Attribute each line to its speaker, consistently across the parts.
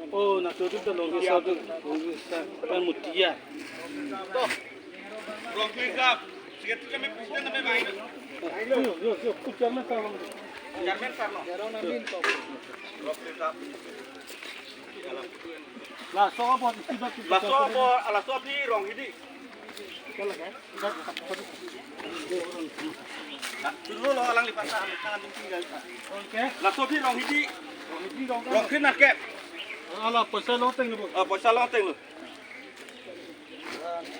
Speaker 1: Oh, nak tutup tu long satu, kan mutia.
Speaker 2: Long kelihap. Sikit kami presiden kami main.
Speaker 1: Yo, kucingnya sama.
Speaker 2: Jarmen sarno. Long kelihap.
Speaker 1: Lah, so apa?
Speaker 2: Laso pi rong hidi. Dulu lo alang lipat tangan tinggal.
Speaker 1: Oke.
Speaker 2: Laso pi rong hidi. Rong kena kep.
Speaker 1: Alah, pasal lo tengok.
Speaker 2: Pasal lo tengok.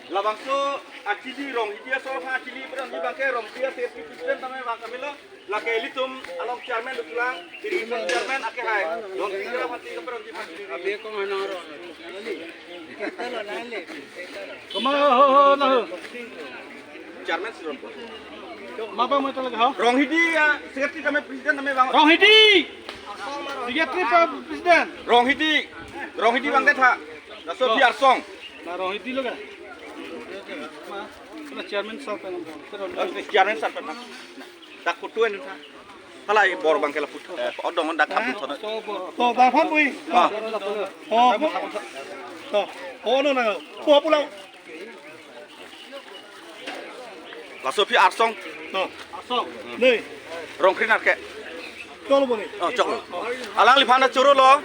Speaker 2: Labang so acili rong hidi so ha acili berang di bangke rong dia safety presiden tamai bang kamilo la ke litum along chairman dulang diri chairman ake hai rong kira mati ke berang di bangke abi ko manaro
Speaker 1: Kemana?
Speaker 2: chairman sirong
Speaker 1: Mapa mo talaga ha?
Speaker 2: rong hidi safety tamai presiden tamai bang
Speaker 1: Rong Hidi. Secretary pa Presiden.
Speaker 2: rong hidi bang tha la so biar song
Speaker 1: Nah, Rong Hidi lo kan? Nah, chairman sah kan?
Speaker 2: chairman sat na dak putuen tha halai bor bang kela put odong dak kabut thona
Speaker 1: To, bang Phan Bui. No na. Pua pulau.
Speaker 2: la so pi ar song
Speaker 1: To, asal. Nih,
Speaker 2: rong krinat ke
Speaker 1: kalau boleh.
Speaker 2: chok alang li phana churu lo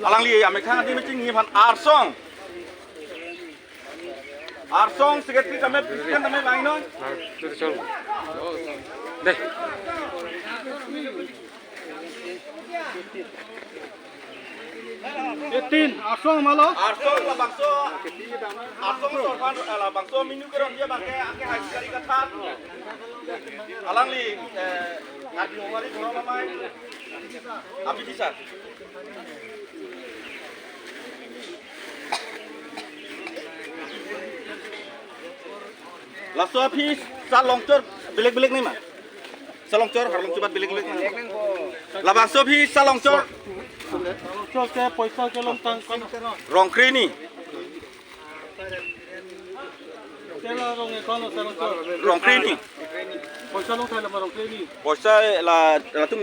Speaker 2: alang li ame khang di meching ni phan ar song secretary kame presiden kame bang no
Speaker 3: Deh.
Speaker 1: Etin, asal malo.
Speaker 2: ar song la bangso sorban la bangso minu keron dia bangke ake hai kari kathat alang li adi ngari goro mamai api bisa laso api salongcor beleg-beleg nih mah salongcor harlong coba beleg-beleg la bangso api salongcor
Speaker 1: So ke paisa ke long tang kan.
Speaker 2: rongkri ni
Speaker 1: Kela rong ekono sarang so.
Speaker 2: rongkri ni
Speaker 1: Paisa long tang la rong ni.
Speaker 2: bosa la tum